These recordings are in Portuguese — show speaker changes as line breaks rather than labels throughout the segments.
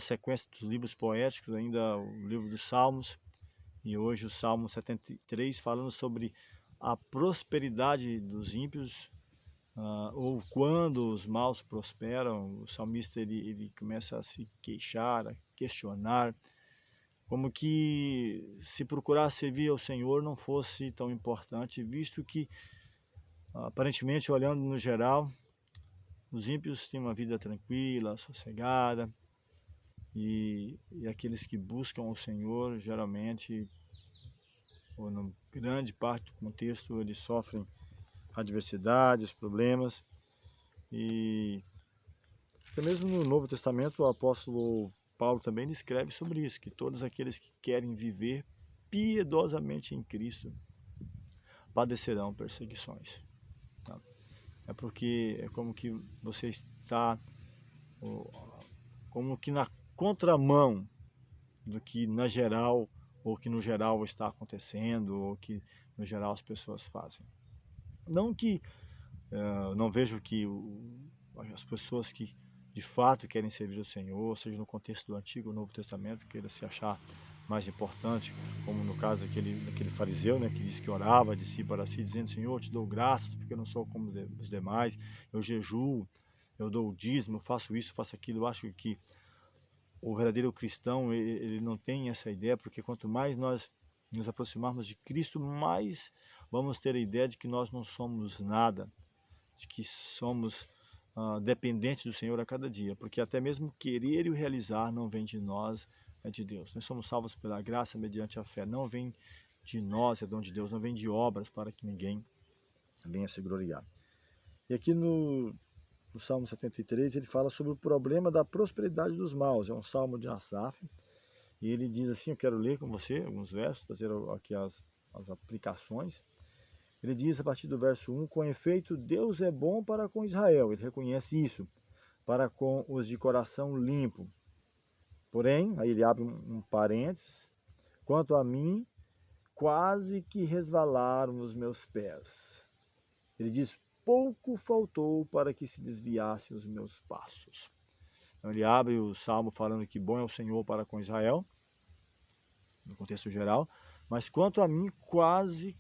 sequência dos livros poéticos, ainda o livro dos Salmos, e hoje o Salmo 73, falando sobre a prosperidade dos ímpios, ou quando os maus prosperam. O salmista ele começa a se queixar, a questionar, como que se procurar servir ao Senhor não fosse tão importante, visto que, aparentemente, olhando no geral, os ímpios têm uma vida tranquila, sossegada, e aqueles que buscam o Senhor, geralmente, ou na grande parte do contexto, eles sofrem adversidades, problemas. E até mesmo no Novo Testamento, o apóstolo Paulo também escreve sobre isso, que todos aqueles que querem viver piedosamente em Cristo padecerão perseguições. Tá? É porque é como que você está como que na contramão do que na geral, ou que no geral está acontecendo, ou que no geral as pessoas fazem. Não que não vejo que as pessoas que de fato querem servir o Senhor, seja no contexto do Antigo ou Novo Testamento, queira se achar mais importante, como no caso daquele fariseu, né, que disse que orava de si para si, dizendo: Senhor, eu te dou graças, porque eu não sou como os demais, eu jejuo, eu dou o dízimo, faço isso, faço aquilo. Eu acho que o verdadeiro cristão, ele não tem essa ideia, porque quanto mais nós nos aproximarmos de Cristo, mais vamos ter a ideia de que nós não somos nada, de que somos dependentes do Senhor a cada dia, porque até mesmo querer e o realizar não vem de nós, é de Deus. Nós somos salvos pela graça mediante a fé, não vem de nós, é dom de Deus, não vem de obras para que ninguém venha se gloriar. E aqui no Salmo 73, ele fala sobre o problema da prosperidade dos maus. É um salmo de Asaf, e ele diz assim, eu quero ler com você alguns versos, trazer aqui as aplicações. Ele diz a partir do verso 1, com efeito, Deus é bom para com Israel, ele reconhece isso, para com os de coração limpo. Porém, aí ele abre um parênteses, quanto a mim, quase que resvalaram os meus pés. Ele diz, pouco faltou para que se desviassem os meus passos. Então ele abre o salmo falando que bom é o Senhor para com Israel, no contexto geral, mas quanto a mim, quase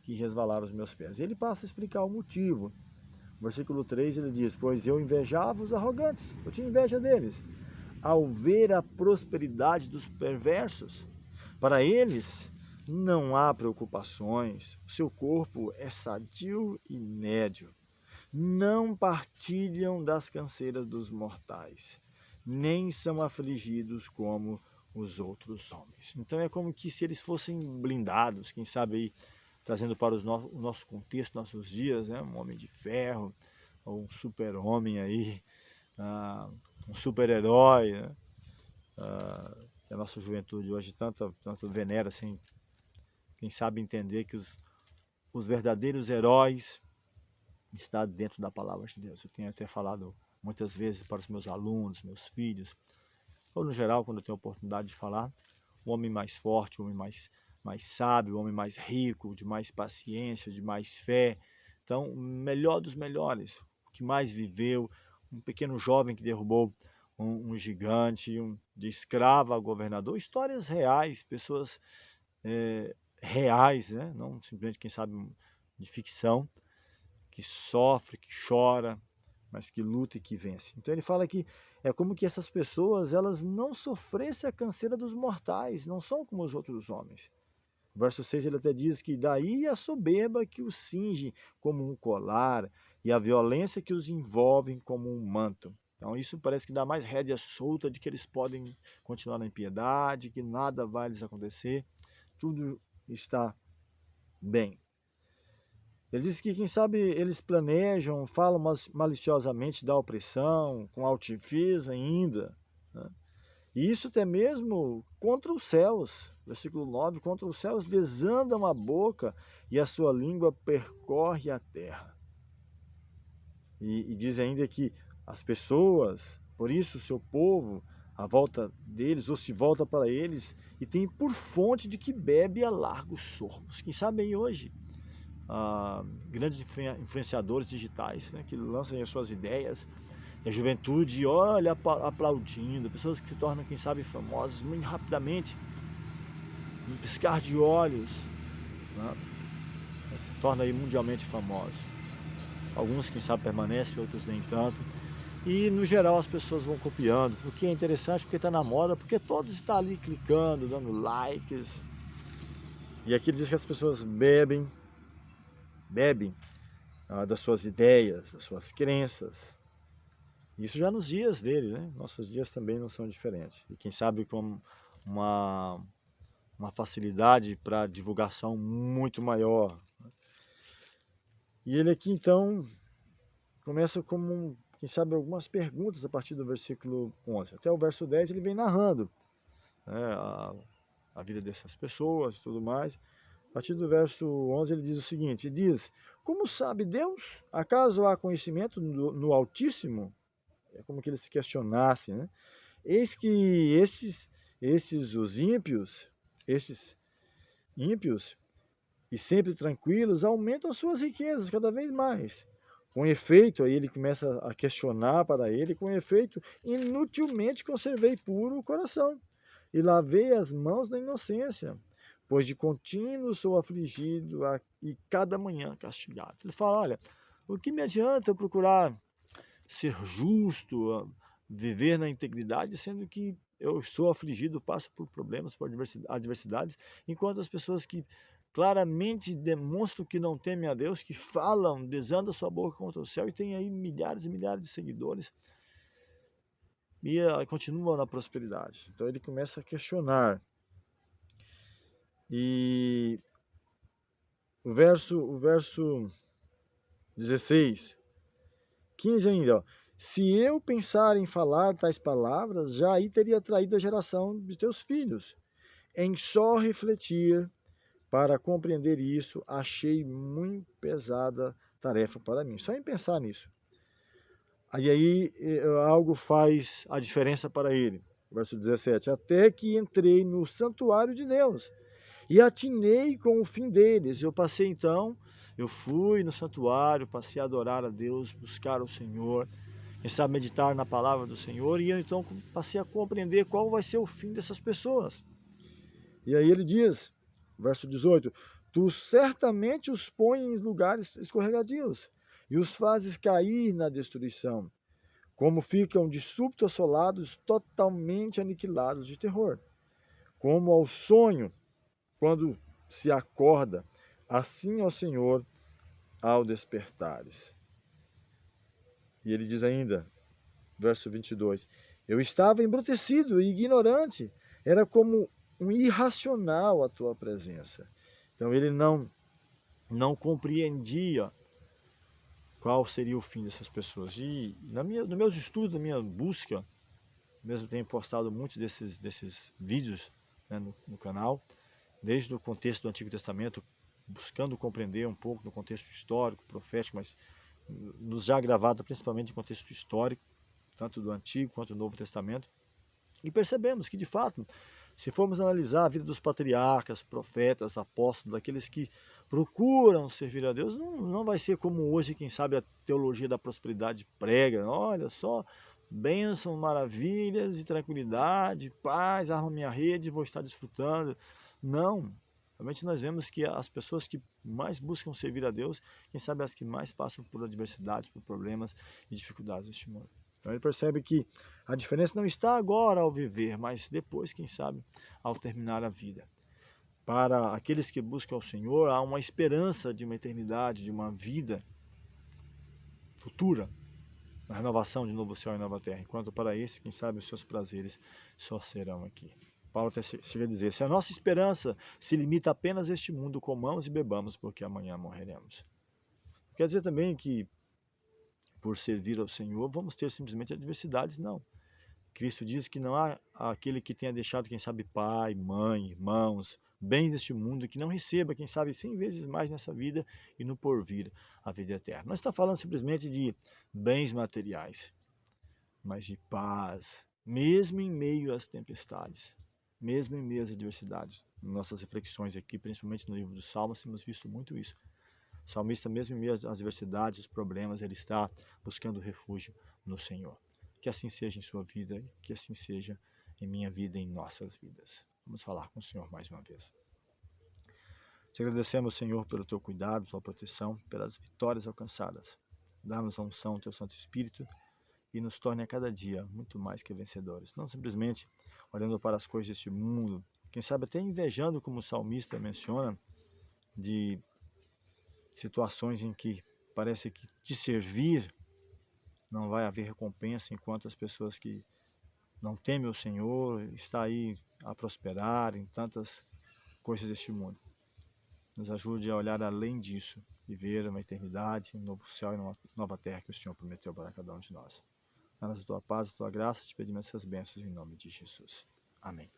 que resvalaram os meus pés. Ele passa a explicar o motivo. No versículo 3 ele diz, pois eu invejava os arrogantes, eu tinha inveja deles, ao ver a prosperidade dos perversos. Para eles não há preocupações, o seu corpo é sadio e nédio. Não partilham das canseiras dos mortais, nem são afligidos como os outros homens. Então é como que se eles fossem blindados, quem sabe aí, trazendo para o nosso contexto, nossos dias, né? Um homem de ferro, ou um super-homem aí, um super-herói, né? Que a nossa juventude hoje tanto venera, assim, quem sabe entender que os verdadeiros heróis estão dentro da palavra de Deus. Eu tenho até falado muitas vezes para os meus alunos, meus filhos, ou no geral, quando eu tenho a oportunidade de falar, o homem mais forte, o homem mais sábio, o homem mais rico, de mais paciência, de mais fé. Então, o melhor dos melhores, o que mais viveu, um pequeno jovem que derrubou um gigante, de escravo a governador, histórias reais, pessoas reais, né? Não simplesmente, quem sabe, de ficção, que sofre, que chora, mas que luta e que vence. Então ele fala que é como que essas pessoas, elas não sofressem a canseira dos mortais, não são como os outros homens. No verso 6 ele até diz que daí a soberba que os cinge como um colar e a violência que os envolve como um manto. Então isso parece que dá mais rédea solta de que eles podem continuar na impiedade, que nada vai lhes acontecer, tudo está bem. Ele diz que, quem sabe, eles planejam, falam maliciosamente da opressão, com altivez ainda, né? E isso até mesmo contra os céus. Versículo 9, contra os céus desandam a boca e a sua língua percorre a terra. E diz ainda que as pessoas, por isso o seu povo, a volta deles, ou se volta para eles, e tem por fonte de que bebe a largos sorvos. Quem sabe aí hoje, grandes influenciadores digitais, né, que lançam as suas ideias, E a juventude, olha, aplaudindo, pessoas que se tornam, quem sabe, famosas muito rapidamente, um piscar de olhos, né? Se torna aí mundialmente famosos. Alguns, quem sabe, permanecem, outros nem tanto. E, no geral, as pessoas vão copiando, porque é interessante, porque está na moda, porque todos estão ali clicando, dando likes. E aqui ele diz que as pessoas bebem das suas ideias, das suas crenças. Isso já nos dias dele, né? Nossos dias também não são diferentes. E quem sabe com uma, uma facilidade para divulgação muito maior. E ele aqui então começa como, quem sabe, algumas perguntas a partir do versículo 11. Até o verso 10 ele vem narrando, né, a vida dessas pessoas e tudo mais. A partir do verso 11 ele diz o seguinte, diz, como sabe Deus? Acaso há conhecimento no Altíssimo? É como que ele se questionasse, né? Eis que os estes ímpios e sempre tranquilos, aumentam suas riquezas cada vez mais. Com efeito, aí ele começa a questionar para ele, com efeito, inutilmente conservei puro o coração e lavei as mãos na inocência, pois de contínuo sou afligido e cada manhã castigado. Ele fala, olha, o que me adianta eu procurar ser justo, viver na integridade, sendo que eu sou afligido, passo por problemas, por adversidades, enquanto as pessoas que claramente demonstram que não temem a Deus, que falam, desandam sua boca contra o céu e tem aí milhares e milhares de seguidores e continuam na prosperidade. Então ele começa a questionar. E o verso 16, 15 ainda, ó. Se eu pensar em falar tais palavras, já aí teria traído a geração de teus filhos. Em só refletir para compreender isso, achei muito pesada tarefa para mim. Só em pensar nisso. Aí algo faz a diferença para ele. Verso 17. Até que entrei no santuário de Deus e atinei com o fim deles. Eu fui no santuário, passei a adorar a Deus, buscar o Senhor, quem sabe meditar na palavra do Senhor, e eu então passei a compreender qual vai ser o fim dessas pessoas. E aí ele diz, verso 18, tu certamente os pões em lugares escorregadios e os fazes cair na destruição, como ficam de súbito assolados, totalmente aniquilados de terror. Como ao sonho, quando se acorda, assim ao Senhor ao despertares. E ele diz ainda, verso 22, eu estava embrutecido e ignorante, era como um irracional a tua presença. Então ele não compreendia qual seria o fim dessas pessoas. E nos meus estudos, na minha busca, mesmo tenho postado muitos desses vídeos, né, no canal, desde o contexto do Antigo Testamento, buscando compreender um pouco do contexto histórico, profético, mas nos já gravado principalmente em contexto histórico, tanto do Antigo quanto do Novo Testamento, e percebemos que, de fato, se formos analisar a vida dos patriarcas, profetas, apóstolos, daqueles que procuram servir a Deus, não vai ser como hoje, quem sabe, a teologia da prosperidade prega. Olha só, bênção, maravilhas e tranquilidade, paz, armo minha rede, vou estar desfrutando. Não, realmente nós vemos que as pessoas que mais buscam servir a Deus, quem sabe as que mais passam por adversidades, por problemas e dificuldades neste mundo. Então ele percebe que a diferença não está agora ao viver, mas depois, quem sabe, ao terminar a vida. Para aqueles que buscam o Senhor, há uma esperança de uma eternidade, de uma vida futura, uma renovação de novo céu e nova terra. Enquanto para esses, quem sabe, os seus prazeres só serão aqui. Paulo até chega a dizer, se a nossa esperança se limita apenas a este mundo, comamos e bebamos, porque amanhã morreremos. Quer dizer também que, por servir ao Senhor, vamos ter simplesmente adversidades? Não. Cristo diz que não há aquele que tenha deixado, quem sabe, pai, mãe, irmãos, bens deste mundo, que não receba, quem sabe, 100 vezes mais nessa vida e no porvir, a vida eterna. Não está falando simplesmente de bens materiais, mas de paz, mesmo em meio às tempestades, mesmo em meio às adversidades. Nossas reflexões aqui, principalmente no livro dos Salmos, temos visto muito isso. O salmista, mesmo em meio às adversidades, os problemas, ele está buscando refúgio no Senhor. Que assim seja em sua vida e que assim seja em minha vida e em nossas vidas. Vamos falar com o Senhor mais uma vez. Te agradecemos, Senhor, pelo teu cuidado, pela proteção, pelas vitórias alcançadas. Dá-nos a unção do teu Santo Espírito e nos torne a cada dia muito mais que vencedores. Não simplesmente olhando para as coisas deste mundo, quem sabe até invejando, como o salmista menciona, de situações em que parece que te servir não vai haver recompensa, enquanto as pessoas que não temem o Senhor está aí a prosperar em tantas coisas deste mundo. Nos ajude a olhar além disso e ver uma eternidade, um novo céu e uma nova terra que o Senhor prometeu para cada um de nós. Dá-nos a tua paz e a tua graça, te pedimos essas bênçãos em nome de Jesus. Amém.